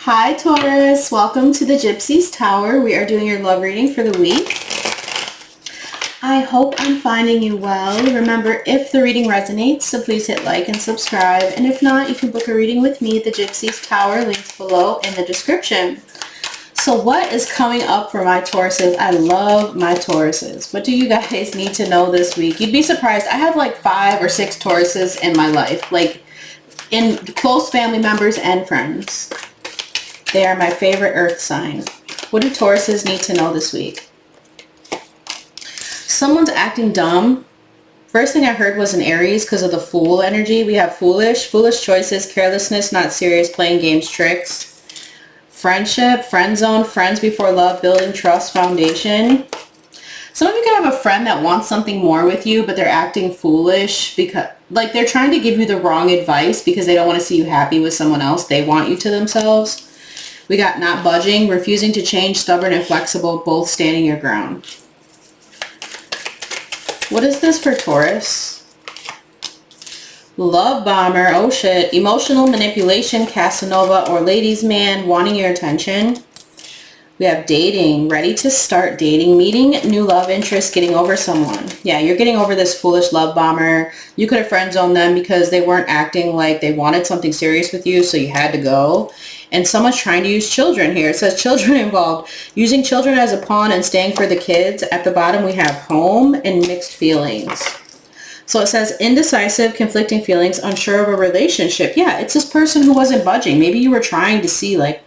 Hi Taurus, welcome to the Gypsy's Tower. We are doing your love reading for the week. I hope I'm finding you well. Remember, if the reading resonates, so please hit like and subscribe. And if not, you can book a reading with me at the Gypsy's Tower, links below in the description. So what is coming up for my Tauruses? I love my Tauruses. What do you guys need to know this week? You'd be surprised. I have like 5 or 6 Tauruses in my life, like in close family members and friends. They are my favorite earth sign. What do Tauruses need to know this week? Someone's acting dumb. First thing I heard was an Aries because of the Fool energy. We have foolish choices, carelessness, not serious, playing games, tricks. Friendship, friend zone, friends before love, building trust, foundation. Some of you can have a friend that wants something more with you, but they're acting foolish because like they're trying to give you the wrong advice because they don't want to see you happy with someone else. They want you to themselves. We got not budging, refusing to change, stubborn and flexible, both standing your ground. What is this for Taurus? Love bomber, oh shit. Emotional manipulation, Casanova or ladies man, wanting your attention. We have dating, ready to start dating, meeting new love interest, getting over someone. Yeah, you're getting over this foolish love bomber. You could have friend zoned them because they weren't acting like they wanted something serious with you, so you had to go. And someone's trying to use children here. It says children involved. Using children as a pawn and staying for the kids. At the bottom we have home and mixed feelings. So it says indecisive, conflicting feelings, unsure of a relationship. Yeah, it's this person who wasn't budging. Maybe you were trying to see like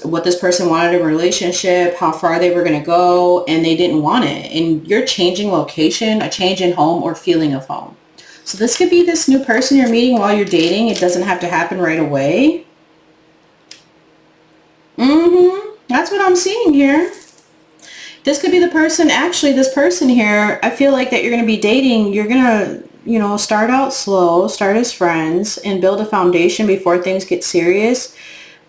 what this person wanted in a relationship, how far they were going to go, and they didn't want it. And you're changing location, a change in home or feeling of home. So this could be this new person you're meeting while you're dating. It doesn't have to happen right away. That's what I'm seeing here. This could be the person, actually this person here, I feel like that you're going to be dating. You're going to, start out slow, start as friends and build a foundation before things get serious.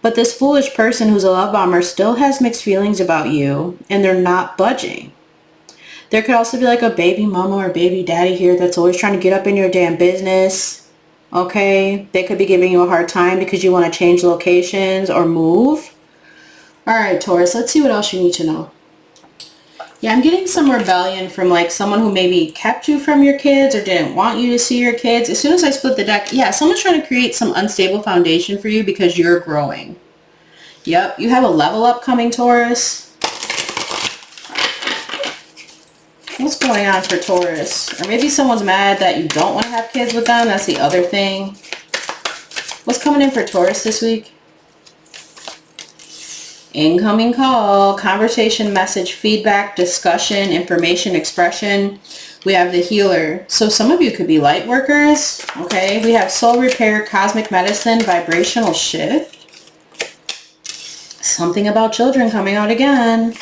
But this foolish person who's a love bomber still has mixed feelings about you and they're not budging. There could also be like a baby mama or baby daddy here that's always trying to get up in your damn business. Okay? They could be giving you a hard time because you want to change locations or move. Alright, Taurus, let's see what else you need to know. Yeah, I'm getting some rebellion from like someone who maybe kept you from your kids or didn't want you to see your kids. As soon as I split the deck, yeah, someone's trying to create some unstable foundation for you because you're growing. Yep, you have a level up coming, Taurus. What's going on for Taurus? Or maybe someone's mad that you don't want to have kids with them. That's the other thing. What's coming in for Taurus this week? Incoming call, conversation, message, feedback, discussion, information, expression. We have the healer. So some of you could be light workers. Okay. We have soul repair, cosmic medicine, vibrational shift. Something about children coming out again.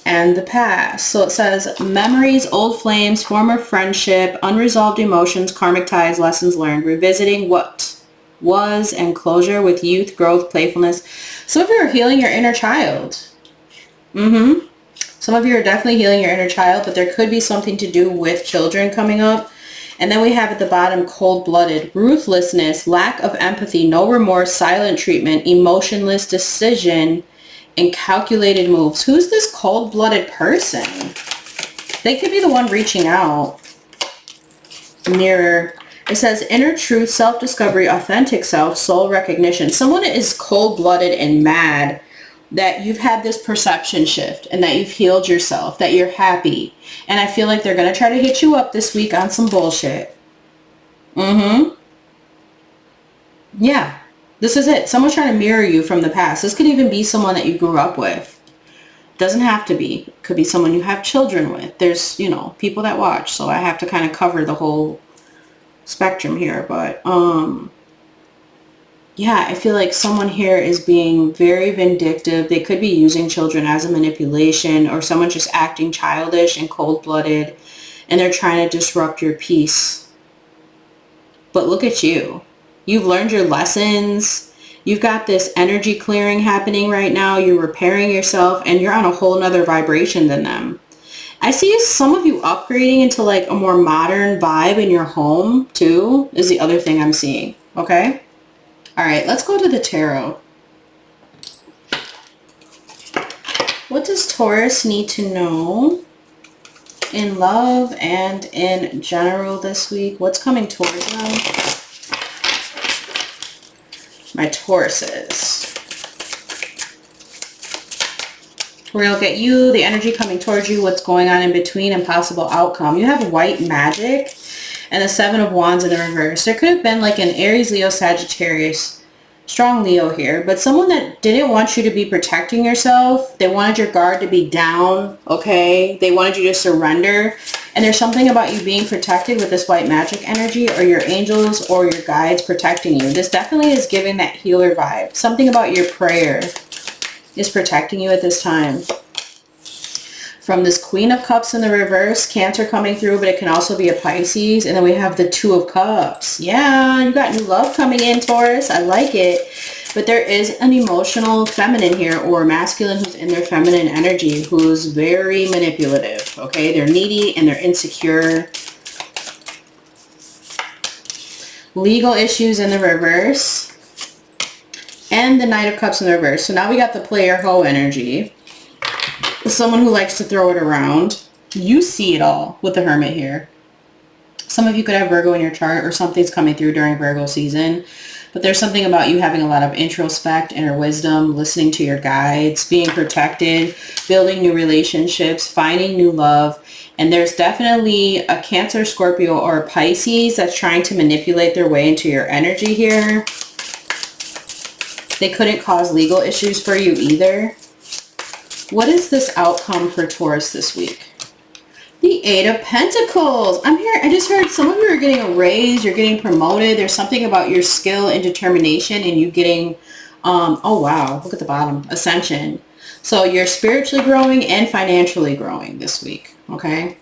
And the past. So it says memories, old flames, former friendship, unresolved emotions, karmic ties, lessons learned, revisiting what was and closure with youth, growth, playfulness. Some of you are healing your inner child. Some of you are definitely healing your inner child, but there could be something to do with children coming up. And then we have at the bottom cold-blooded, ruthlessness, lack of empathy, no remorse, silent treatment, emotionless decision, and calculated moves. Who's this cold-blooded person? They could be the one reaching out. Mirror. It says inner truth, self-discovery, authentic self, soul recognition. Someone is cold-blooded and mad that you've had this perception shift and that you've healed yourself, that you're happy. And I feel like they're going to try to hit you up this week on some bullshit. Yeah, this is it. Someone's trying to mirror you from the past. This could even be someone that you grew up with. Doesn't have to be. It could be someone you have children with. There's, people that watch. So I have to kind of cover the whole spectrum here, but yeah, I feel like someone here is being very vindictive. They could be using children as a manipulation, or someone just acting childish and cold-blooded, and they're trying to disrupt your peace. But look at you. You've learned your lessons. You've got this energy clearing happening right now. You're repairing yourself, and you're on a whole nother vibration than them. I see some of you upgrading into like a more modern vibe in your home too, is the other thing I'm seeing. Okay. All right. Let's go to the tarot. What does Taurus need to know in love and in general this week? What's coming towards them? My Tauruses. We're going to look at you, the energy coming towards you, what's going on in between, and possible outcome. You have white magic and the Seven of Wands in the reverse. There could have been like an Aries, Leo, Sagittarius, strong Leo here, but someone that didn't want you to be protecting yourself. They wanted your guard to be down, okay? They wanted you to surrender. And there's something about you being protected with this white magic energy, or your angels or your guides protecting you. This definitely is giving that healer vibe. Something about your prayer is protecting you at this time. From this Queen of Cups in the reverse, Cancer coming through, but it can also be a Pisces. And then we have the Two of Cups. Yeah, you got new love coming in, Taurus. I like it. But there is an emotional feminine here, or masculine who's in their feminine energy, who's very manipulative, okay? They're needy and they're insecure. Legal issues in the reverse. And the Knight of Cups in the reverse. So now we got the player hoe energy. Someone who likes to throw it around. You see it all with the Hermit here. Some of you could have Virgo in your chart, or something's coming through during Virgo season. But there's something about you having a lot of introspect, inner wisdom, listening to your guides, being protected, building new relationships, finding new love. And there's definitely a Cancer, Scorpio, or a Pisces that's trying to manipulate their way into your energy here. They couldn't cause legal issues for you either. What is this outcome for Taurus this week? The Eight of Pentacles. I'm here. I just heard some of you are getting a raise. You're getting promoted. There's something about your skill and determination and you getting, oh wow, look at the bottom, ascension. So you're spiritually growing and financially growing this week. Okay.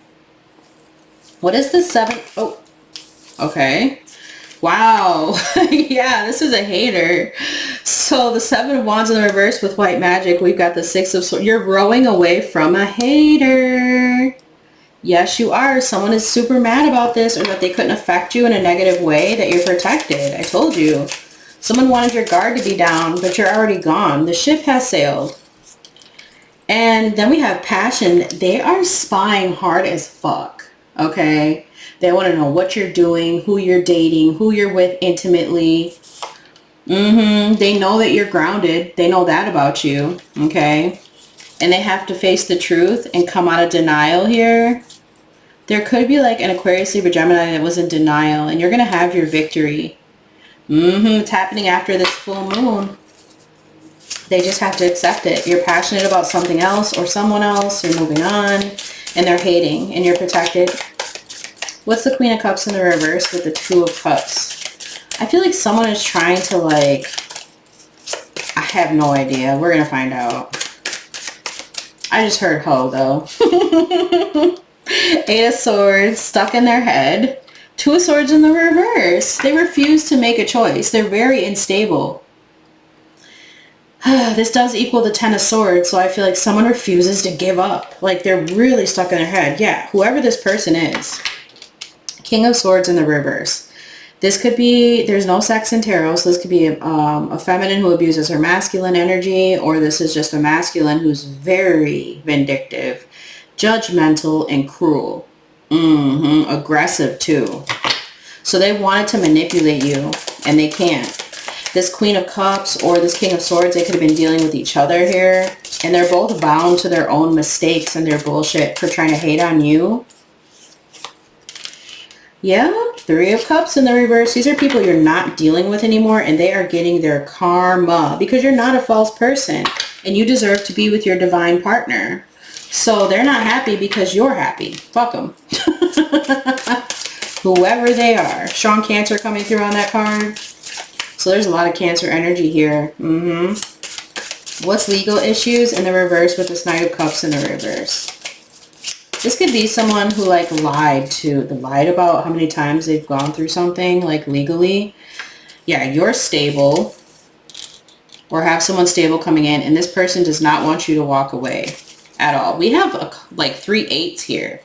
What is the seven? Oh, okay. Wow. Yeah, this is a hater. So the Seven of Wands in the reverse with white magic. We've got the Six of Swords. You're rowing away from a hater. Yes, you are. Someone is super mad about this, or that they couldn't affect you in a negative way, that you're protected. I told you. Someone wanted your guard to be down, but you're already gone. The ship has sailed. And then we have passion. They are spying hard as fuck. Okay? They want to know what you're doing, who you're dating, who you're with intimately. They know that you're grounded. They know that about you. Okay? And they have to face the truth and come out of denial here. There could be like an Aquarius, Libra, Gemini that was in denial, and you're going to have your victory. It's happening after this full moon. They just have to accept it. You're passionate about something else or someone else. You're moving on, and they're hating, and you're protected. What's the Queen of Cups in the reverse with the Two of Cups? I feel like someone is trying to like, I have no idea. We're going to find out. I just heard ho though. Eight of Swords stuck in their head. Two of Swords in the reverse. They refuse to make a choice. They're very unstable. This does equal the Ten of Swords, so I feel like someone refuses to give up. Like they're really stuck in their head. Yeah, whoever this person is. King of Swords in the reverse. This could be, there's no sex in tarot, so this could be a feminine who abuses her masculine energy, or this is just a masculine who's very vindictive, judgmental, and cruel. Aggressive too. So they wanted to manipulate you, and they can't. This Queen of Cups or this King of Swords, they could have been dealing with each other here, and they're both bound to their own mistakes and their bullshit for trying to hate on you. Yeah, Three of Cups in the reverse. These are people you're not dealing with anymore, and they are getting their karma because you're not a false person and you deserve to be with your divine partner. So they're not happy because you're happy. Fuck them. Whoever they are. Strong Cancer coming through on that card. So there's a lot of Cancer energy here. What's legal issues in the reverse with this Knight of Cups in the reverse? This could be someone who like lied about how many times they've gone through something like legally. Yeah, you're stable or have someone stable coming in, and this person does not want you to walk away at all. We have like 3 8s here.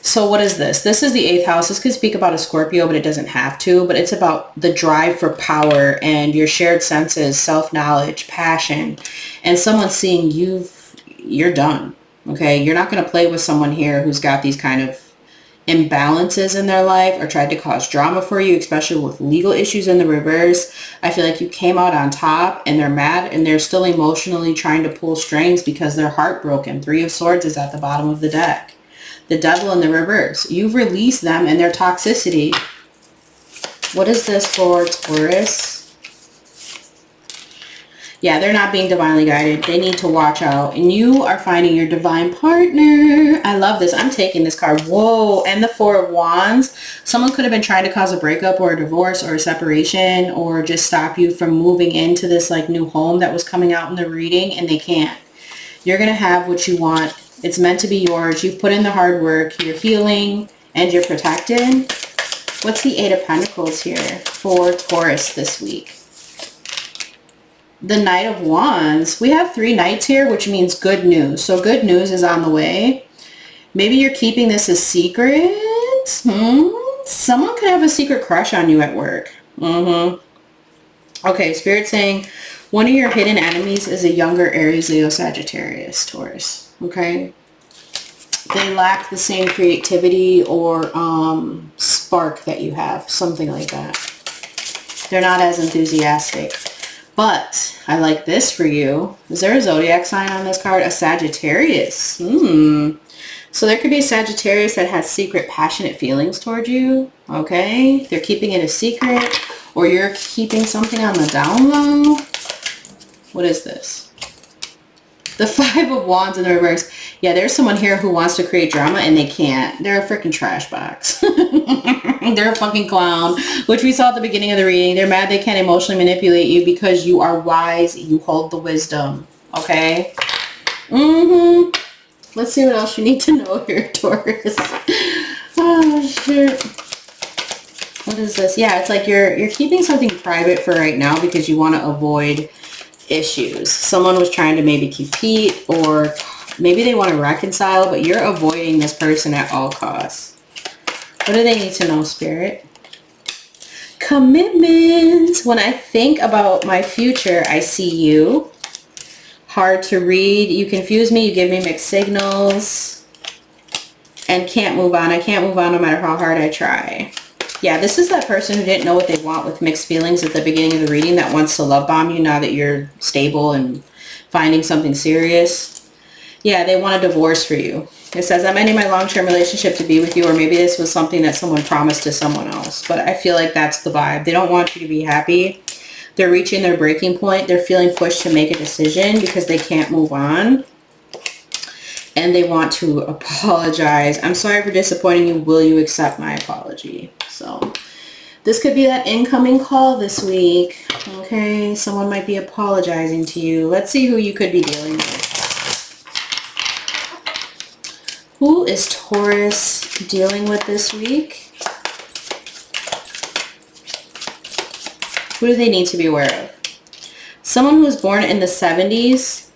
So what is this? This is the 8th house. This could speak about a Scorpio, but it doesn't have to. But it's about the drive for power and your shared senses, self-knowledge, passion, and someone seeing you're done. Okay, you're not going to play with someone here who's got these kind of imbalances in their life or tried to cause drama for you, especially with legal issues in the reverse. I feel like you came out on top and they're mad and they're still emotionally trying to pull strings because they're heartbroken. 3 of Swords is at the bottom of the deck. The Devil in the reverse. You've released them and their toxicity. What is this for Taurus? Yeah, they're not being divinely guided. They need to watch out. And you are finding your divine partner. I love this. I'm taking this card. Whoa. And the 4 of Wands. Someone could have been trying to cause a breakup or a divorce or a separation or just stop you from moving into this like new home that was coming out in the reading, and they can't. You're going to have what you want. It's meant to be yours. You've put in the hard work. You're healing and you're protected. What's the 8 of Pentacles here for Taurus this week? The Knight of Wands. We have 3 knights here, which means good news. So good news is on the way. Maybe you're keeping this a secret. Someone could have a secret crush on you at work. Okay, Spirit saying one of your hidden enemies is a younger Aries, Leo, Sagittarius, Taurus. Okay. They lack the same creativity or spark that you have. Something like that. They're not as enthusiastic. But I like this for you. Is there a zodiac sign on this card? A Sagittarius. So there could be a Sagittarius that has secret passionate feelings toward you. Okay. They're keeping it a secret. Or you're keeping something on the down low. What is this? The 5 of Wands in the reverse. Yeah, there's someone here who wants to create drama and they can't. They're a freaking trash box. They're a fucking clown, which we saw at the beginning of the reading. They're mad they can't emotionally manipulate you because you are wise. You hold the wisdom. Okay? Let's see what else you need to know here, Taurus. Oh, shit. What is this? Yeah, it's like you're keeping something private for right now because you want to avoid issues. Someone was trying to maybe compete or maybe they want to reconcile, but you're avoiding this person at all costs. What do they need to know, Spirit? Commitment. When I think about my future, I see you. Hard to read. You confuse me. You give me mixed signals. And can't move on. I can't move on no matter how hard I try. Yeah, this is that person who didn't know what they want with mixed feelings at the beginning of the reading that wants to love bomb you now that you're stable and finding something serious. Yeah, they want a divorce for you. It says, I'm ending my long-term relationship to be with you, or maybe this was something that someone promised to someone else. But I feel like that's the vibe. They don't want you to be happy. They're reaching their breaking point. They're feeling pushed to make a decision because they can't move on. And they want to apologize. I'm sorry for disappointing you. Will you accept my apology? So this could be that incoming call this week. Okay, someone might be apologizing to you. Let's see who you could be dealing with. Who is Taurus dealing with this week? Who do they need to be aware of? Someone who was born in the 70s.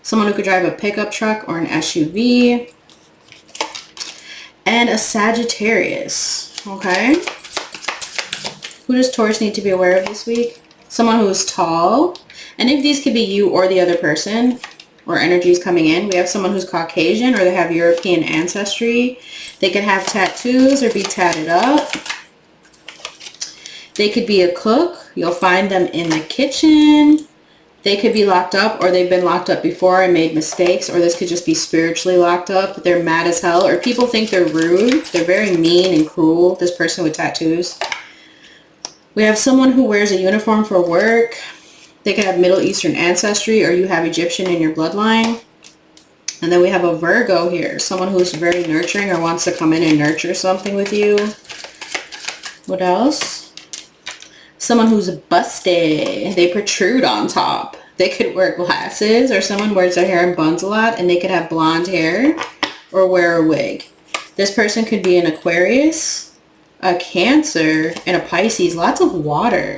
Someone who could drive a pickup truck or an SUV. And a Sagittarius. Okay. Who does Taurus need to be aware of this week? Someone who is tall. And if these could be you or the other person, or energies coming in. We have someone who's Caucasian or they have European ancestry. They could have tattoos or be tatted up. They could be a cook. You'll find them in the kitchen. They could be locked up, or they've been locked up before and made mistakes, or this could just be spiritually locked up. They're mad as hell, or people think they're rude. They're very mean and cruel, this person with tattoos. We have someone who wears a uniform for work. They could have Middle Eastern ancestry, or you have Egyptian in your bloodline. And then we have a Virgo here, someone who's very nurturing or wants to come in and nurture something with you. What else? Someone who's busty. They protrude on top. They could wear glasses, or someone wears their hair in buns a lot and they could have blonde hair or wear a wig. This person could be an Aquarius, a Cancer, and a Pisces. Lots of water.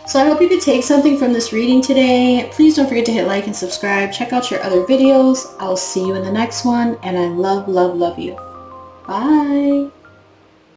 So I hope you could take something from this reading today. Please don't forget to hit like and subscribe. Check out your other videos. I'll see you in the next one. And I love, love, love you. Bye.